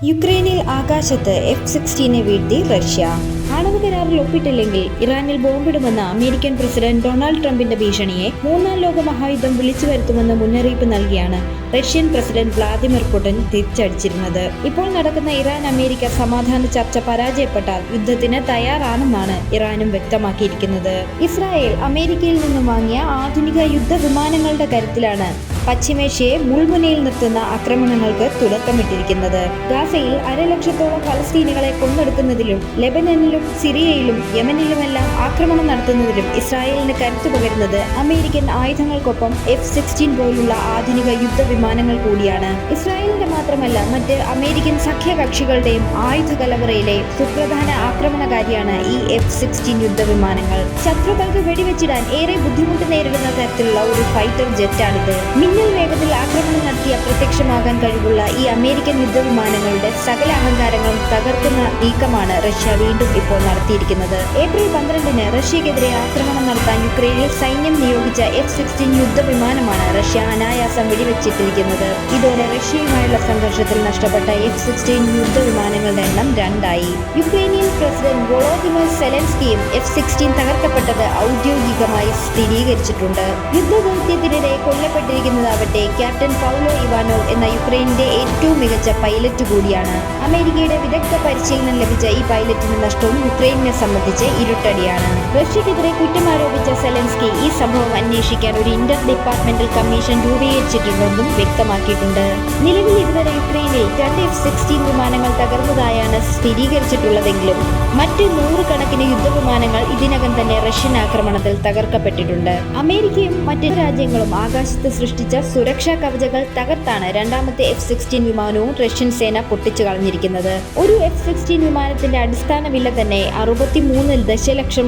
യുക്രൈനിൽ ആകാശത്ത് F-16 വീഴ്ത്തി റഷ്യ. ആണവ കരാറിൽ ഒപ്പിട്ടില്ലെങ്കിൽ ഇറാനിൽ ബോംബിടുമെന്ന അമേരിക്കൻ പ്രസിഡന്റ് ഡൊണാൾഡ് ട്രംപിന്റെ ഭീഷണിയെ മൂന്നാം ലോക മഹായുദ്ധം വിളിച്ചു വരുത്തുമെന്ന് മുന്നറിയിപ്പ് നൽകിയാണ് റഷ്യൻ പ്രസിഡന്റ് വ്ളാദിമിർ പുടിൻ തിരിച്ചടിച്ചിരുന്നത്. ഇപ്പോൾ നടക്കുന്ന ഇറാൻ അമേരിക്ക സമാധാന ചർച്ച പരാജയപ്പെട്ടാൽ യുദ്ധത്തിന് തയ്യാറാണെന്നാണ് ഇറാനും വ്യക്തമാക്കിയിരിക്കുന്നത്. ഇസ്രായേൽ അമേരിക്കയിൽ നിന്നും വാങ്ങിയ ആധുനിക യുദ്ധവിമാനങ്ങളുടെ കരുത്തിലാണ് പശ്ചിമേഷ്യയെ മുൾമുനയിൽ നിർത്തുന്ന ആക്രമണങ്ങൾക്ക് തുടക്കമിട്ടിരിക്കുന്നത്. ഗാസയിൽ 1,00,000-ഓളം ഫലസ്തീനികളെ കൊന്നൊടുക്കുന്നതിലും ലെബനനിലും സിറിയയിലും യമനിലുമെല്ലാം ആക്രമണം നടത്തുന്നതിലും ഇസ്രായേലിന് കരുത്തു പകരുന്നത് അമേരിക്കൻ ആയുധങ്ങൾക്കൊപ്പം F-16 പോലുള്ള ആധുനിക യുദ്ധവിമാനങ്ങൾ കൂടിയാണ്. ഇസ്രായേലിന്റെ മാത്രമല്ല മറ്റ് അമേരിക്കൻ സഖ്യകക്ഷികളുടെയും ആയുധ കലവറയിലെ സുപ്രധാന ആക്രമണകാരിയാണ് ഈ F-16 യുദ്ധവിമാനങ്ങൾ. ശത്രുക്കൾക്ക് വെടിവെച്ചിടാൻ ഏറെ ബുദ്ധിമുട്ട് നേരിടുന്ന തരത്തിലുള്ള ഒരു ഫൈറ്റർ ജെറ്റാണിത്. മിന്നൽ വേഗത്തിൽ ആക്രമണം നടത്തി അപ്രത്യക്ഷമാകാൻ കഴിവുള്ള ഈ അമേരിക്കൻ യുദ്ധവിമാനങ്ങളുടെ സകല അഹങ്കാരങ്ങളും തകർക്കുന്ന നീക്കമാണ് റഷ്യ വീണ്ടും ഇപ്പോൾ നടത്തിയിരിക്കുന്നത്. ഏപ്രിൽ 12-ന് റഷ്യക്കെതിരെ ആക്രമണം നടത്താൻ യുക്രൈനിൽ സൈന്യം നിയോഗിച്ച F-16 യുദ്ധവിമാനമാണ് റഷ്യ അനായാസം വെടിവെച്ചിട്ടിരിക്കുന്നത്. ഇതോടെ റഷ്യയുമായുള്ള സംഘർഷത്തിൽ നഷ്ടപ്പെട്ട F-16 യുദ്ധവിമാനങ്ങളുടെ എണ്ണം 2ആയി. യുക്രൈനിയൻ പ്രസിഡന്റ് വോളോദിമിർ സെലൻസ്കിയും F-16 തകർക്കപ്പെട്ടത് ഔദ്യോഗികമായി സ്ഥിരീകരിച്ചിട്ടുണ്ട്. യുദ്ധദൗത്യത്തിനിടെ കൊല്ലപ്പെട്ടിരിക്കുന്നതാവട്ടെ ക്യാപ്റ്റൻ പൗലോ ഇവാനോവ് എന്ന യുക്രൈനിന്റെ ഏറ്റവും മികച്ച പൈലറ്റ് കൂടിയാണ്. അമേരിക്കയുടെ വിദഗ്ധ പരിശീലനം ലഭിച്ച ഈ പൈലറ്റിന്റെ നഷ്ടവും യുക്രൈനെ സംബന്ധിച്ച് ഇരുട്ടടിയാണ്. റഷ്യക്കെതിരെ കുറ്റമാരോപിച്ച സെലൻസ്കി ഈ സംഭവം അന്വേഷിക്കാൻ ഒരു ഇന്റർ ഡിപ്പാർട്ട്മെന്റൽ കമ്മീഷൻ രൂപീകരിച്ചിട്ടുണ്ടെന്നും വ്യക്തമാക്കിയിട്ടുണ്ട്. നിലവിൽ ഇതുവരെ യുക്രൈനിൽ 2 F-16 വിമാനങ്ങൾ തകർന്നതായാണ് സ്ഥിരീകരിച്ചിട്ടുള്ളതെങ്കിലും മറ്റ് 100 കണക്കിന് യുദ്ധവിമാനങ്ങൾ ഇതിനകം തന്നെ റഷ്യൻ ആക്രമണത്തിൽ തകർക്കപ്പെട്ടിട്ടുണ്ട്. അമേരിക്കയും മറ്റ് രാജ്യങ്ങളും ആകാശത്ത് സൃഷ്ടിച്ച സുരക്ഷാ കവചങ്ങൾ തകർത്താണ് രണ്ടാമത്തെ F-16 വിമാനവും റഷ്യൻ സേന പൊട്ടിച്ചു കളഞ്ഞിരിക്കുന്നത്. ഒരു F-16 വിമാനത്തിന്റെ അടിസ്ഥാന വില തന്നെ $63 ദശലക്ഷം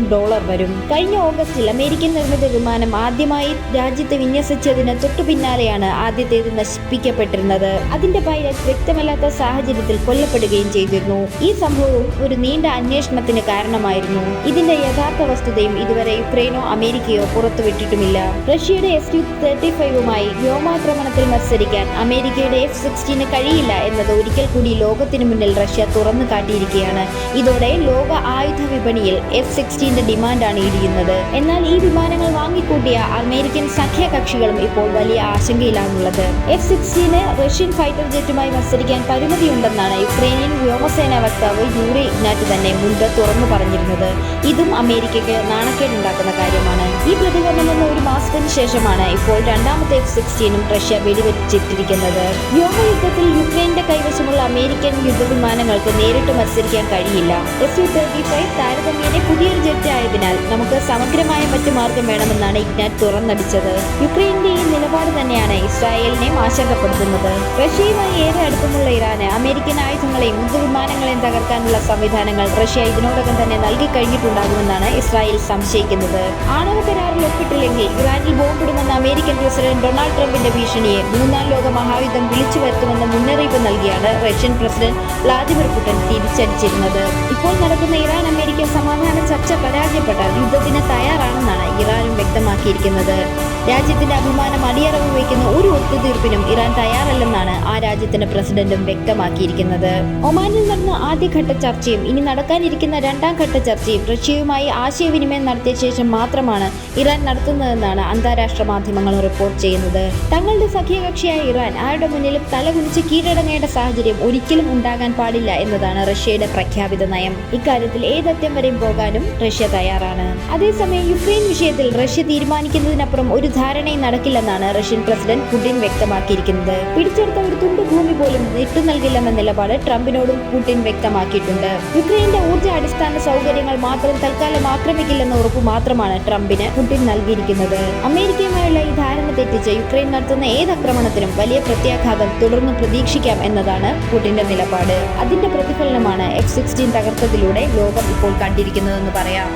വരും. കഴിഞ്ഞ ഓഗസ്റ്റിൽ അമേരിക്കൻ നിർമ്മിത വിമാനം ആദ്യമായി രാജ്യത്ത് വിന്യസിച്ചതിന് തൊട്ടു പിന്നാലെയാണ് ആദ്യത്തേത് നശിപ്പിക്കപ്പെട്ടിരുന്നത്. അതിന്റെ പൈലറ്റ് വ്യക്തമല്ലാത്ത സാഹചര്യത്തിൽ കൊല്ലപ്പെടുകയും ചെയ്തിരുന്നു. ഈ സംഭവവും ഒരു നീണ്ട അന്വേഷണത്തിന് കാരണമായിരുന്നു. ഇതിന്റെ യഥാർത്ഥ വസ്തുതയും ഇതുവരെ യുക്രൈനോ അമേരിക്കയോ പുറത്തുവിട്ടിട്ടുമില്ല. റഷ്യയുടെ Su-35യുമായി വ്യോമാക്രമണത്തിൽ മത്സരിക്കാൻ അമേരിക്കയുടെ F-16 കഴിയില്ല എന്നത് ഒരിക്കൽ കൂടി ലോകത്തിനു മുന്നിൽ റഷ്യ തുറന്നു കാട്ടിയിരിക്കുകയാണ്. ഇതോടെ ലോക ആയുധ വിപണിയിൽ F-16 ഡിമാൻഡാണ് ഇടിയുന്നത്. എന്നാൽ ഈ വിമാനങ്ങൾ വാങ്ങിക്കൂട്ടിയ അമേരിക്കൻ സഖ്യകക്ഷികളും ഇപ്പോൾ വലിയ ആശങ്കയിലാണുള്ളത്. F-16 റഷ്യൻ ഫൈറ്റർ ജെറ്റുമായി മത്സരിക്കാൻ പരിമിതിയുണ്ടെന്നാണ് യുക്രൈനിയൻ വ്യോമസേനാ വക്താവ് യൂറി ഇഗ്നാറ്റ് തന്നെ മുൻപ് തുറന്നു പറഞ്ഞിരുന്നത്. ഇതും അമേരിക്കയ്ക്ക് നാണക്കേടുണ്ടാക്കുന്ന കാര്യമാണ്. ഈ പ്രതികരണം വന്ന ഒരു മാസത്തിന് ശേഷമാണ് ഇപ്പോൾ രണ്ടാമത്തെ F-16 റഷ്യ വെടിവെച്ചിട്ടിരിക്കുന്നത്. വ്യോമയുദ്ധത്തിൽ യുക്രൈന്റെ കൈവശമുള്ള അമേരിക്കൻ യുദ്ധവിമാനങ്ങൾക്ക് നേരിട്ട് മത്സരിക്കാൻ കഴിയില്ല. Su-35 താരതമ്യേന പുതിയൊരു ജെറ്റ് ആയതിനാൽ നമുക്ക് സമഗ്രമായ മറ്റു മാർഗം വേണമെന്നാണ് ഇഗ്നാറ്റ് തുറന്നടിച്ചത്. യുക്രൈന്റെ ഈ നിലപാട് തന്നെയാണ് ഇസ്രായേലിനെ ആശങ്കപ്പെടുത്തുന്നത്. റഷ്യയുമായി ഏറെ അടുപ്പമുള്ള ഇറാന് അമേരിക്കൻ ആയുധങ്ങളെയും യുദ്ധവിമാനങ്ങളെയും തകർക്കാനുള്ള സംവിധാനങ്ങൾ റഷ്യ ഇതിനോടകം തന്നെ നൽകി കഴിഞ്ഞിട്ടുണ്ടാകുമെന്നാണ് ഇസ്രായേൽ സംശയിക്കുന്നത്. ആണവ കരാറിൽ ഒപ്പിട്ടില്ലെങ്കിൽ ഇറാനിൽ ബോംബിടുമെന്ന അമേരിക്കൻ പ്രസിഡന്റ് ഡൊണാൾഡ് ട്രംപിന്റെ ഭീഷണിയെ മൂന്നാം ലോക മഹായുദ്ധം വിളിച്ചു വരുത്തുമെന്ന മുന്നറിയിപ്പ് നൽകിയാണ് റഷ്യൻ പ്രസിഡന്റ് വ്ളാദിമിർ പുടിൻ തിരിച്ചടിച്ചിരുന്നത്. ഇപ്പോൾ നടക്കുന്ന ഇറാൻ അമേരിക്ക സമാധാന ചർച്ച പരാജയപ്പെട്ടാൽ യുദ്ധത്തിന് തയ്യാറാണെന്നാണ് ഇറാനും വ്യക്തമാക്കിയിരിക്കുന്നത്. രാജ്യത്തിന്റെ അഭിമാനം അടിയറവ് വയ്ക്കുന്ന ഒരു ഒത്തുതീർപ്പിനും ഇറാൻ തയ്യാറല്ലെന്നാണ് ആ രാജ്യത്തിന്റെ പ്രസിഡന്റും വ്യക്തമാക്കിയിരിക്കുന്നത്. ഒമാനിൽ നടന്ന ആദ്യഘട്ട ചർച്ചയും ഇനി നടക്കാനിരിക്കുന്ന 2ാം ഘട്ട ചർച്ചയും റഷ്യയുമായി ആശയവിനിമയം നടത്തിയ ശേഷം മാത്രമാണ് ഇറാൻ നടത്തുന്നതെന്നാണ് അന്താരാഷ്ട്ര മാധ്യമങ്ങൾ റിപ്പോർട്ട് ചെയ്യുന്നത്. തങ്ങളുടെ സഖ്യകക്ഷിയായ ഇറാൻ ആരുടെ മുന്നിലും തലകുനിച്ച് കീഴടങ്ങേണ്ട സാഹചര്യം ഒരിക്കലും ഉണ്ടാകാൻ പാടില്ല എന്നതാണ് റഷ്യയുടെ പ്രഖ്യാപിത നയം. ഇക്കാര്യത്തിൽ ഏതറ്റം വരെയും പോകാനും റഷ്യ തയ്യാറാണ്. അതേസമയം യുക്രൈൻ വിഷയത്തിൽ റഷ്യ തീരുമാനിക്കുന്നതിനപ്പുറം ഒരു ധാരണയും നടക്കില്ലെന്നാണ് റഷ്യൻ പ്രസിഡന്റ് പുടിൻ വ്യക്തമാക്കിയിരിക്കുന്നത്. പിടിച്ചെടുത്ത ഒരു തുണ്ട് ഭൂമി പോലും വിട്ടു നൽകില്ലെന്ന നിലപാട് ട്രംപിനോടും പുടിൻ വ്യക്തമാക്കിയിട്ടുണ്ട്. യുക്രൈന്റെ ഊർജ്ജ അടിസ്ഥാന സൗകര്യങ്ങൾ മാത്രം തൽക്കാലം ആക്രമിക്കില്ലെന്ന ഉറപ്പ് മാത്രമാണ് ട്രംപിന് പുടിൻ നൽകിയിരിക്കുന്നത്. അമേരിക്കയുമായുള്ള ഈ ധാരണ തെറ്റിച്ച് യുക്രൈൻ നടത്തുന്ന ഏതാക്രമണത്തിനും വലിയ പ്രത്യാഘാതം തുടർന്ന് പ്രതീക്ഷിക്കാം എന്നതാണ് പുടിന്റെ നിലപാട്. അതിന്റെ പ്രതിഫലനമാണ് F-16 തകർത്തതിലൂടെ ലോകം ഇപ്പോൾ കണ്ടിരിക്കുന്നതെന്ന് പറയാം.